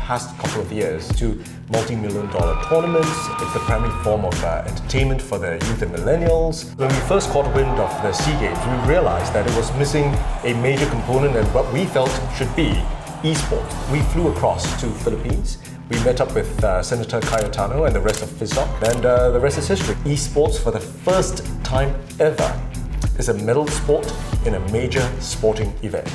past couple of years to multi-million dollar tournaments. It's the primary form of entertainment for the youth and millennials. When we first caught wind of the SEA Games, we realized that it was missing a major component and what we felt should be esports. We flew across to Philippines. We met up with Senator Cayetano and the rest of FISOC, and the rest is history. Esports, for the first time ever, is a medal sport in a major sporting event.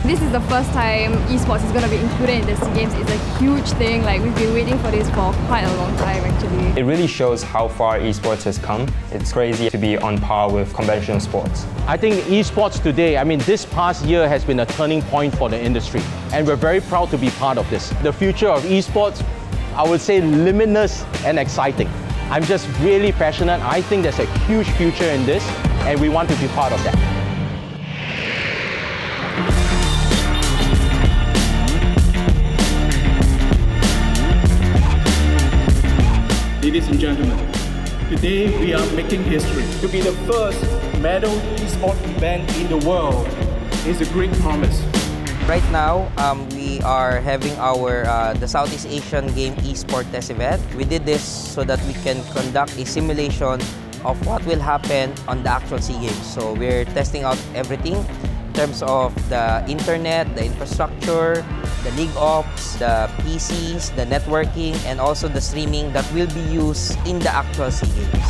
This is the first time esports is going to be included in the SEA Games. It's a huge thing. Like, we've been waiting for this for quite a long time, actually. It really shows how far esports has come. It's crazy to be on par with conventional sports. I think esports today, this past year has been a turning point for the industry, and we're very proud to be part of this. The future of esports, I would say, limitless and exciting. I'm just really passionate. I think there's a huge future in this, and we want to be part of that. Ladies and gentlemen, today we are making history. To be the first medal esports event in the world is a great promise. Right now, we are having our the Southeast Asian Game Esport Test event. We did this so that we can conduct a simulation of what will happen on the actual SEA Games. So we're testing out everything in terms of the internet, the infrastructure, the league ops, the PCs, the networking, and also the streaming that will be used in the actual SEA Games.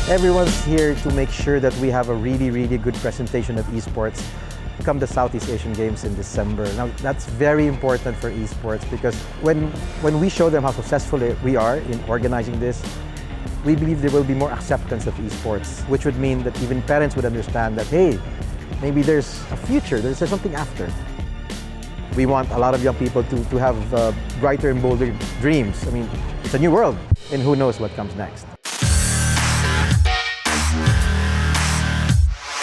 Everyone's here to make sure that we have a really, really good presentation of esports come the Southeast Asian Games in December. Now, that's very important for esports because when we show them how successful we are in organizing this, we believe there will be more acceptance of esports, which would mean that even parents would understand that, hey, maybe there's a future, there's something after. We want a lot of young people to have brighter and bolder dreams. It's a new world, and who knows what comes next.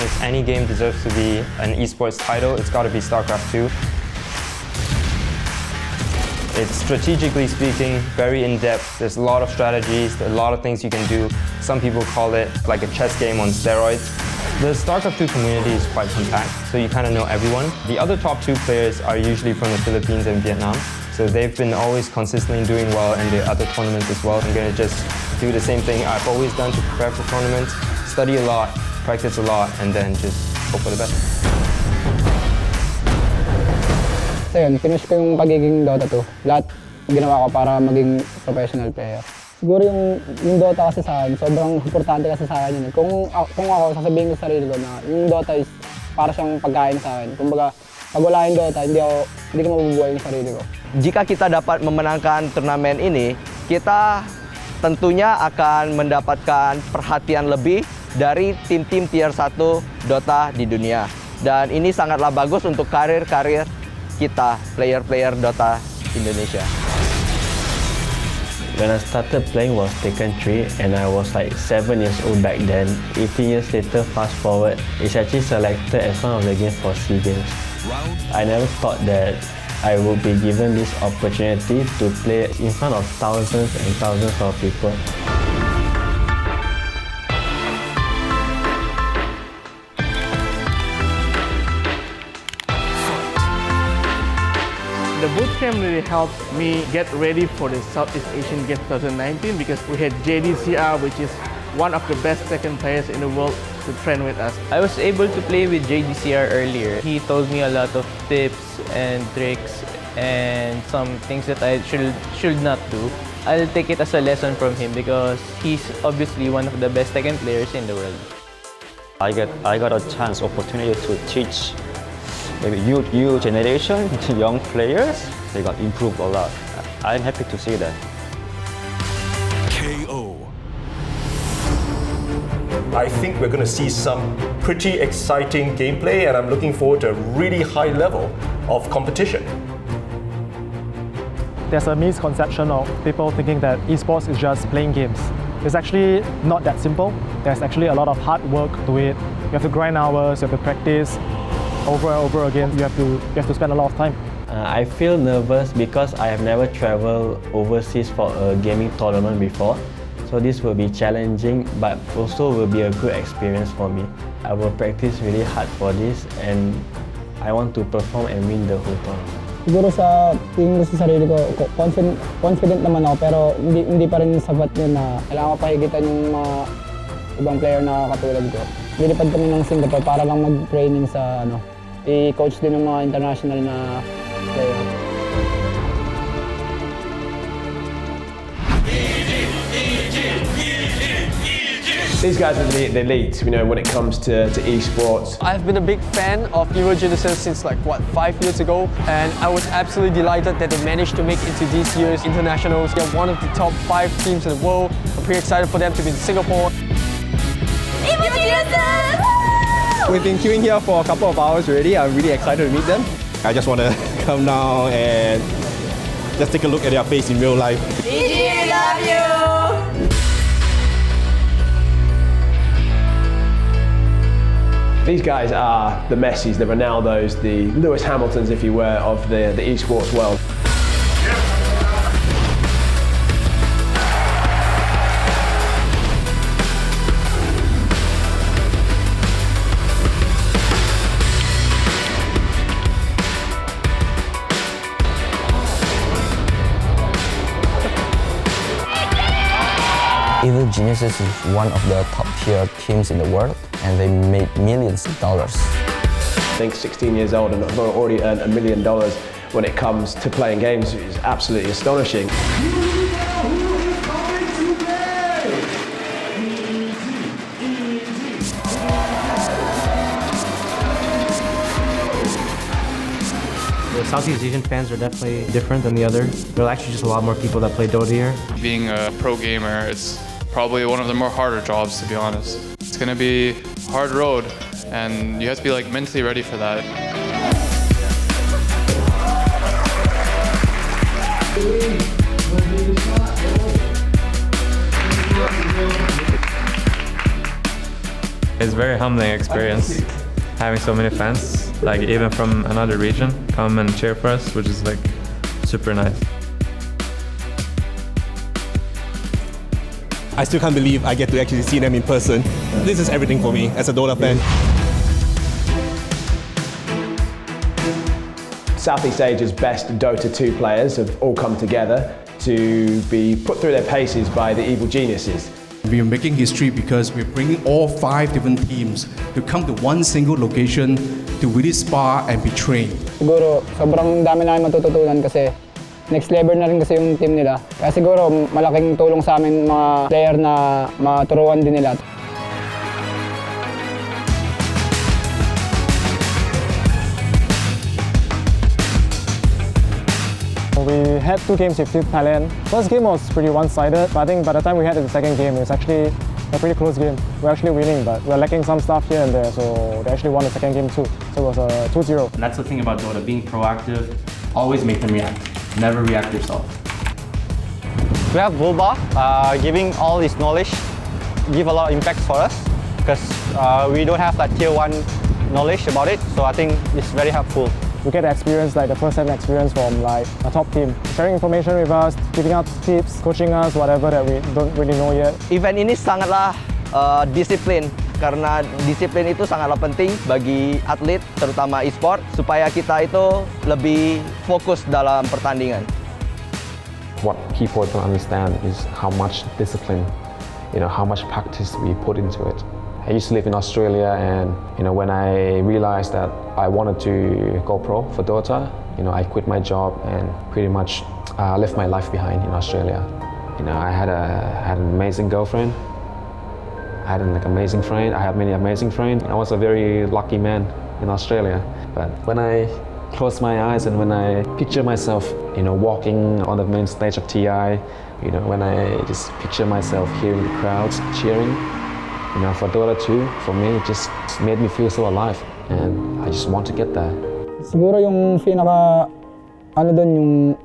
If any game deserves to be an esports title, it's got to be StarCraft 2. It's, strategically speaking, very in-depth. There's a lot of strategies, a lot of things you can do. Some people call it like a chess game on steroids. The StarCraft 2 community is quite compact, so you kind of know everyone. The other top 2 players are usually from the Philippines and Vietnam, so they've been always consistently doing well in the other tournaments as well. I'm going to just do the same thing I've always done to prepare for tournaments, study a lot, practice a lot, and then just hope for the best. So yun, finish ko yung pagiging Dota 2. Lahat ginawa ko para maging professional player. Siguro yung Dota kasi sa akin, sobrang importante kasi sa akin yun. Kung ako, sasabihin ko sa sarili ko na yung Dota is para siyang pagkain sa akin. Kumbaga, pag wala yung Dota, hindi ko mabubuhay yung sarili ko. Jika kita dapat memenangkan turnamen ini, kita tentunya akan mendapatkan perhatian lebih dari tim-tim tier 1 Dota di dunia. Dan ini sangatlah bagus untuk karir-karir kita, player-player Dota Indonesia. When I started playing was Taken 3 and I was like 7 years old back then. 18 years later, fast forward, it's actually selected as one of the games for SEA Games. I never thought that I would be given this opportunity to play in front of thousands and thousands of people. The bootcamp really helped me get ready for the Southeast Asian Games 2019 because we had JDCR, which is one of the best second players in the world, to train with us. I was able to play with JDCR earlier. He told me a lot of tips and tricks and some things that I should not do. I'll take it as a lesson from him because he's obviously one of the best second players in the world. I got a opportunity to teach maybe new generation, young players. They got improved a lot. I'm happy to see that. KO. I think we're going to see some pretty exciting gameplay, and I'm looking forward to a really high level of competition. There's a misconception of people thinking that esports is just playing games. It's actually not that simple. There's actually a lot of hard work to it. You have to grind hours, you have to practice over and over again. You have to spend a lot of time. I feel nervous because I have never traveled overseas for a gaming tournament before. So this will be challenging, but also will be a good experience for me. I will practice really hard for this and I want to perform and win the whole tournament. Siguro sa tingin ko sa sarili ko, confident naman ako pero hindi pa rin sapat yun na kailangan ko pahigitan yung mga ibang player na katulad ko. Nilipad kami ng Singapore para lang mag-training sa i-coach din ng mga international na player. These guys are the elite, when it comes to esports. I've been a big fan of Eurogenesis since 5 years ago, and I was absolutely delighted that they managed to make it to this year's internationals. They're one of the top 5 teams in the world. I'm pretty excited for them to be in Singapore. We've been queuing here for a couple of hours already. I'm really excited to meet them. I just want to come down and just take a look at their face in real life. EG, love you! These guys are the Messis, the Ronaldos, the Lewis Hamiltons, if you were, of the esports world. Evil Geniuses is one of the top-tier teams in the world, and they made millions of dollars. I think 16 years old and already earned $1 million when it comes to playing games is absolutely astonishing. The Southeast Asian fans are definitely different than the other. There are actually just a lot more people that play Dota here. Being a pro gamer, it's probably one of the more harder jobs, to be honest. It's gonna be a hard road, and you have to be mentally ready for that. It's a very humbling experience, having so many fans, even from another region, come and cheer for us, which is super nice. I still can't believe I get to actually see them in person. This is everything for me as a Dota fan. Southeast Asia's best Dota 2 players have all come together to be put through their paces by the Evil Geniuses. We are making history because we're bringing all 5 different teams to come to one single location to really spar and be trained. Siguro, sobrang dami namin matututunan kasi next level na rin kasi yung team nila. Kaya siguro, malaking tulong sa amin mga player na maturuan din nila. We had 2 games with Thailand. First game was pretty one-sided, but I think by the time we had the second game, it was actually a pretty close game. We're actually winning, but we're lacking some stuff here and there, so they actually won the second game too. So it was a 2-0. And that's the thing about Dota, being proactive, always make them react. Never react yourself. We have Bulba giving all his knowledge, give a lot of impact for us because we don't have that tier 1 knowledge about it, so I think it's very helpful. We get experience, the first-hand experience from a top team, sharing information with us, giving us tips, coaching us, whatever that we don't really know yet. Event ini sangatlah disiplin, karena disiplin itu sangatlah penting bagi atlet, terutama e-sport, supaya kita itu lebih fokus dalam pertandingan. What people don't understand is how much discipline, how much practice we put into it. I used to live in Australia, and when I realized that I wanted to go pro for Dota, I quit my job and pretty much left my life behind in Australia. I had an amazing girlfriend, I had an amazing friend, I had many amazing friends. I was a very lucky man in Australia. But when I close my eyes and when I picture myself, walking on the main stage of TI, when I just picture myself hearing the crowds cheering. For Dota 2, for me, it just made me feel so alive, and I just want to get there. Siguro yung yung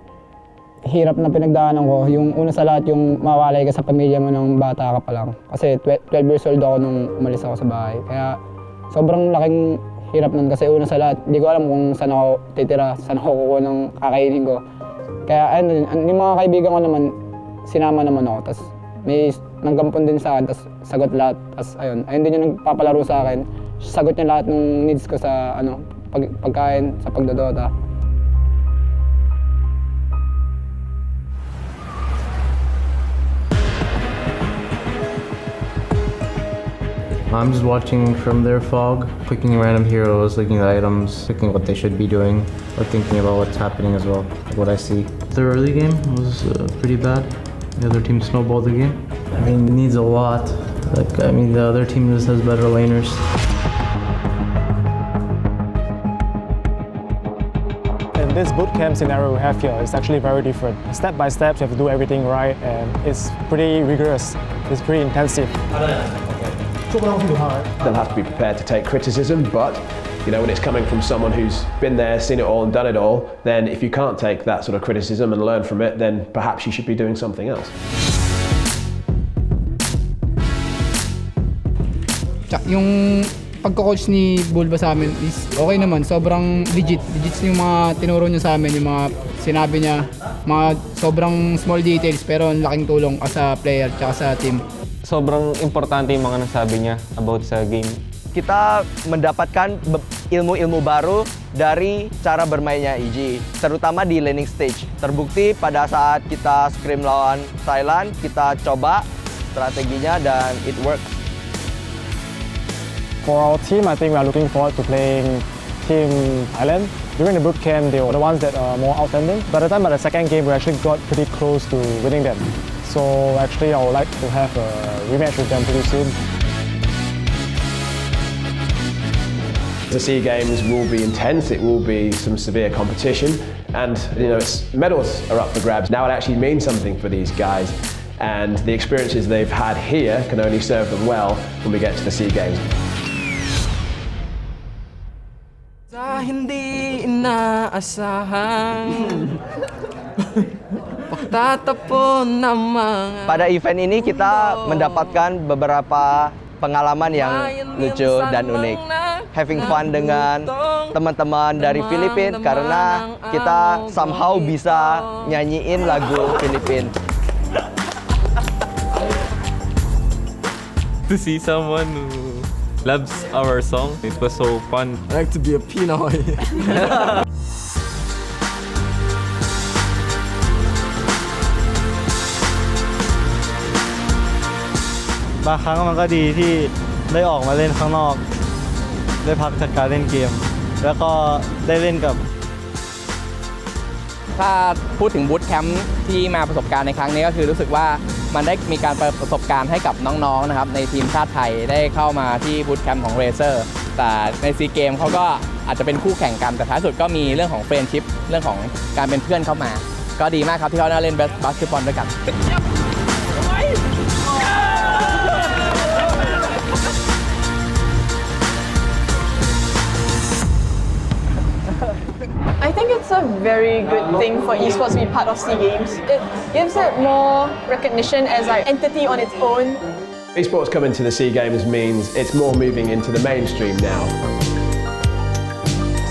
hirap na pinagdaanan ko, yung una sa lahat yung mawalay ka sa pamilya mo ng bata ka pa lang. Kasi 12 years old ako nung umalis ako sa bahay. Kaya Sobrang laking hirap nun kasi una sa lahat, di ko alam kung saan ako titira, saan ako kukuha ng kakainin ko. Kaya ayun, yung mga kaibigan ko naman, sinama naman ako. Tapos may nanggampon din sa akin, tapos sagot lahat. Tapos ayun din yung nagpapalaro sa akin. Sagot niya lahat ng needs ko sa pagkain, sa pagdodota. I'm just watching from their fog, clicking random heroes, looking at items, picking what they should be doing, or thinking about what's happening as well, like what I see. The early game was pretty bad. The other team snowballed the game. I mean, it needs a lot. The other team just has better laners. And this bootcamp scenario we have here is actually very different. Step by step, you have to do everything right, and it's pretty rigorous. It's pretty intensive. They'll have to be prepared to take criticism, but when it's coming from someone who's been there, seen it all and done it all, then if you can't take that sort of criticism and learn from it, then perhaps you should be doing something else. Yung pagko-coach ni Bulba sa amin is okay naman, sobrang legit yung mga tinuro niya sa amin, yung mga sinabi niya, mga sobrang small details pero ang laking tulong as a player tsaka sa team. Sobrang importante yung mga nasabi niya about sa game. Kita mendapatkan ilmu-ilmu baru dari cara bermainnya EG, terutama di laning stage. Terbukti pada saat kita scrim lawan Thailand, kita coba strateginya dan it works. For our team, I think we are looking forward to playing Team Thailand. During the boot camp, they were the ones that are more outstanding. By the time of the second game, we actually got pretty close to winning them. So actually, I would like to have a rematch with them pretty soon. The SEA Games will be intense, it will be some severe competition, and medals are up for grabs. Now it actually means something for these guys, and the experiences they've had here can only serve them well when we get to the SEA Games. Sa hindi inaasahan pagtatapon ng mga... Pada event ini kita mendapatkan beberapa pengalaman yang lucu dan unik. Having fun dengan teman-teman dari Filipina karena kita somehow bisa nyanyiin lagu Filipina. To see someone who loves our song, it was so fun. I like to be a Pinoy.บางครั้งมันก็ดีที่ได้ออกมาเล่นข้างนอกได้พักจากการเล่นเกมแล้วก็ได้เล่นกับ ถ้าพูดถึงบูตแคมป์ที่มาประสบการณ์ในครั้งนี้ก็คือรู้สึกว่ามันได้มีการประสบการณ์ให้กับน้องๆนะครับในทีมชาติไทยได้เข้ามาที่บูตแคมป์ของเรเซอร์แต่ในซีเกมเขาก็อาจจะเป็นคู่แข่งกันแต่ท้ายสุดก็มีเรื่องของเฟรนด์ชิพเรื่องของการเป็นเพื่อนเข้ามาก็ดีมากครับที่เขาได้เล่นบาสเกตบอลด้วยกัน I think it's a very good thing for esports to be part of SEA Games. It gives it more recognition as an entity on its own. Esports coming to the SEA Games means it's more moving into the mainstream now.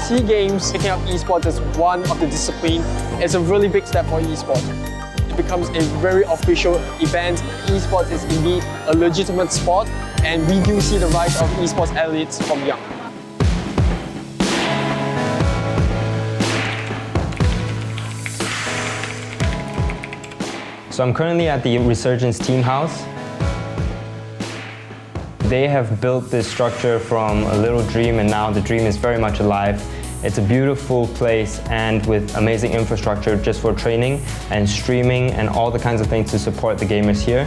SEA Games picking up esports as one of the discipline is a really big step for esports. It becomes a very official event. Esports is indeed a legitimate sport, and we do see the rise of esports athletes from young. So I'm currently at the Resurgence team house. They have built this structure from a little dream, and now the dream is very much alive. It's a beautiful place and with amazing infrastructure just for training and streaming and all the kinds of things to support the gamers here.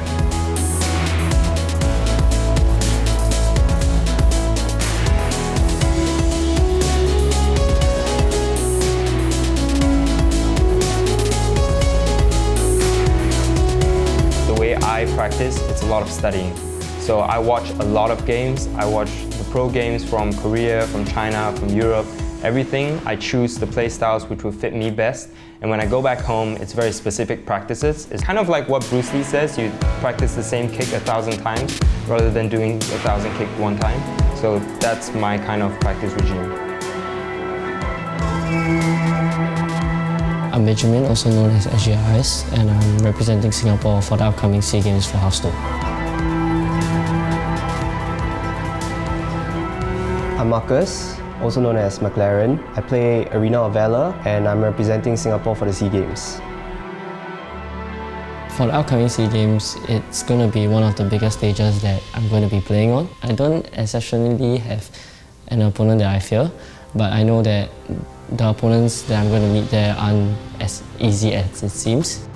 I practice, it's a lot of studying. So I watch a lot of games. I watch the pro games from Korea, from China, from Europe, everything. I choose the play styles which will fit me best. And when I go back home, it's very specific practices. It's kind of like what Bruce Lee says, you practice the same kick 1,000 times rather than doing 1,000 kicks one time. So that's my kind of practice regime. I'm Benjamin, also known as SGIS, and I'm representing Singapore for the upcoming SEA Games for Houston. I'm Marcus, also known as McLaren. I play Arena of Valor and I'm representing Singapore for the SEA Games. For the upcoming SEA Games, it's going to be one of the biggest stages that I'm going to be playing on. I don't exceptionally have an opponent that I fear, but I know that the opponents that I'm going to meet there aren't as easy as it seems.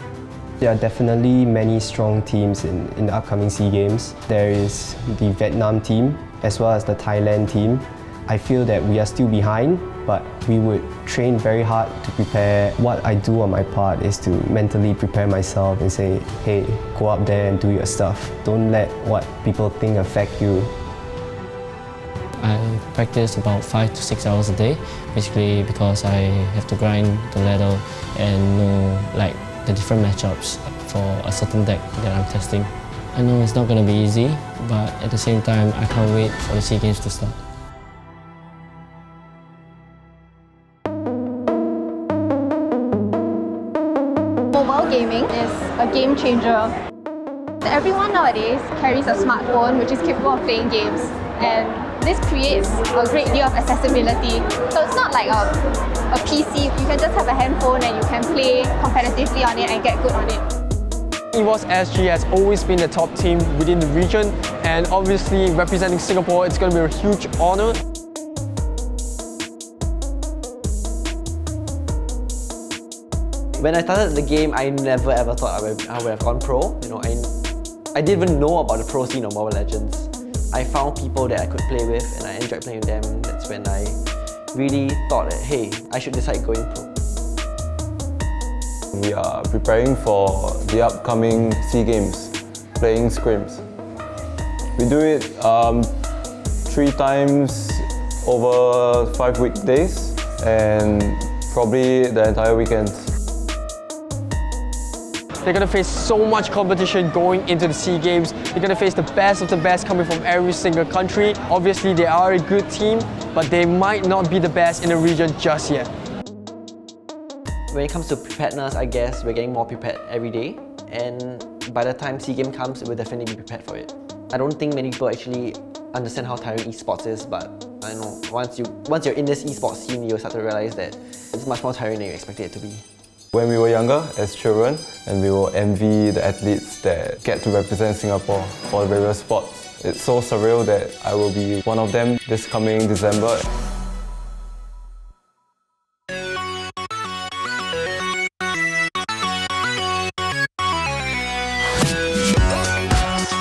There are definitely many strong teams in the upcoming SEA Games. There is the Vietnam team as well as the Thailand team. I feel that we are still behind, but we would train very hard to prepare. What I do on my part is to mentally prepare myself and say, hey, go up there and do your stuff. Don't let what people think affect you. I practice about 5 to 6 hours a day, basically because I have to grind the ladder and know like the different matchups for a certain deck that I'm testing. I know it's not going to be easy, but at the same time, I can't wait for the SEA Games to start. Mobile gaming is a game changer. Everyone nowadays carries a smartphone which is capable of playing games, and this creates a great deal of accessibility. So it's not like a PC, you can just have a handphone and you can play competitively on it and get good on it. Esports SG has always been the top team within the region, and obviously representing Singapore, it's going to be a huge honor. When I started the game, I never ever thought I would have gone pro. You know, I didn't even know about the pro scene of Mobile Legends. I found people that I could play with and I enjoyed playing with them. That's when I really thought that, hey, I should decide going pro. We are preparing for the upcoming SEA Games, playing scrims. We do it 3 times over 5 weekdays and probably the entire weekend. They're going to face so much competition going into the SEA Games. They're going to face the best of the best coming from every single country. Obviously, they are a good team, but they might not be the best in the region just yet. When it comes to preparedness, I guess we're getting more prepared every day. And by the time SEA Games comes, we'll definitely be prepared for it. I don't think many people actually understand how tiring esports is, but I know once you're in this esports scene, you'll start to realize that it's much more tiring than you expected it to be. When we were younger, as children, and we will envy the athletes that get to represent Singapore for the various sports. It's so surreal that I will be one of them this coming December.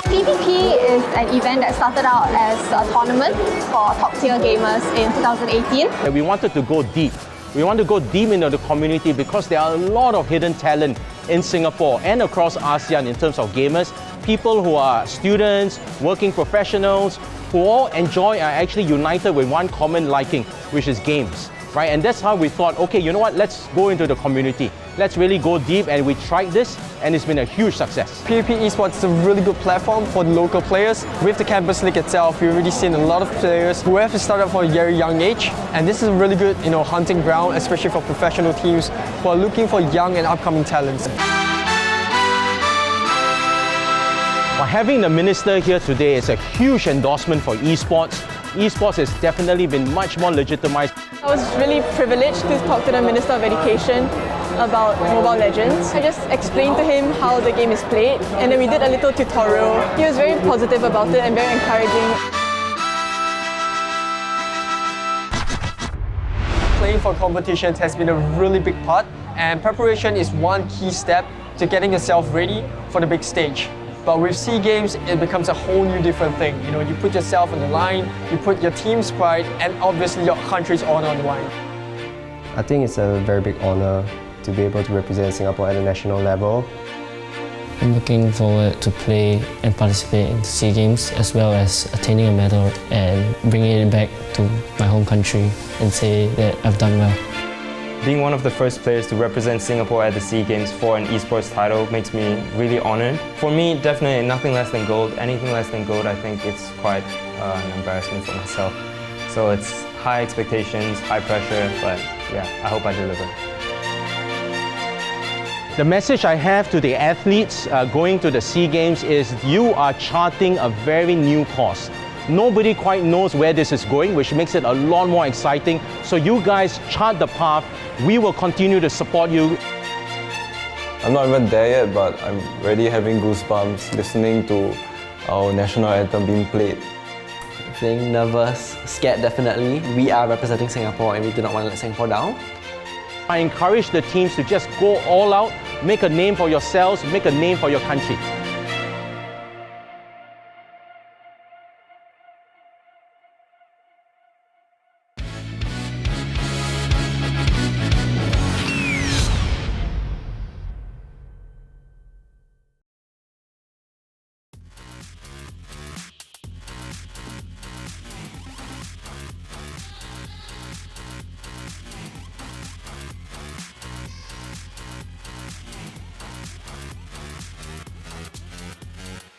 PvP is an event that started out as a tournament for top-tier gamers in 2018. We wanted to go deep. We want to go deep into the community because there are a lot of hidden talent in Singapore and across ASEAN in terms of gamers. People who are students, working professionals, who all enjoy are actually united with one common liking, which is games. Right? And that's how we thought, okay, you know what, let's go into the community. Let's really go deep, and we tried this and it's been a huge success. PvP Esports is a really good platform for the local players. With the Campus League itself, we've already seen a lot of players who have started from a very young age, and this is a really good hunting ground, especially for professional teams who are looking for young and upcoming talents. Well, having the minister here today is a huge endorsement for esports. Esports has definitely been much more legitimized. I was really privileged to talk to the Minister of Education about Mobile Legends. I just explained to him how the game is played, and then we did a little tutorial. He was very positive about it and very encouraging. Playing for competitions has been a really big part, and preparation is one key step to getting yourself ready for the big stage. But with SEA Games, it becomes a whole new different thing. You put yourself on the line, you put your team's pride, and obviously your country's honor on the line. I think it's a very big honor to be able to represent Singapore at a national level. I'm looking forward to play and participate in SEA Games, as well as attaining a medal and bringing it back to my home country and say that I've done well. Being one of the first players to represent Singapore at the SEA Games for an esports title makes me really honored. For me, definitely nothing less than gold. Anything less than gold, I think it's quite an embarrassment for myself. So it's high expectations, high pressure, but yeah, I hope I deliver. The message I have to the athletes going to the SEA Games is you are charting a very new course. Nobody quite knows where this is going, which makes it a lot more exciting. So you guys chart the path. We will continue to support you. I'm not even there yet, but I'm already having goosebumps listening to our national anthem being played. Feeling nervous, scared definitely. We are representing Singapore and we do not want to let Singapore down. I encourage the teams to just go all out, make a name for yourselves, make a name for your country.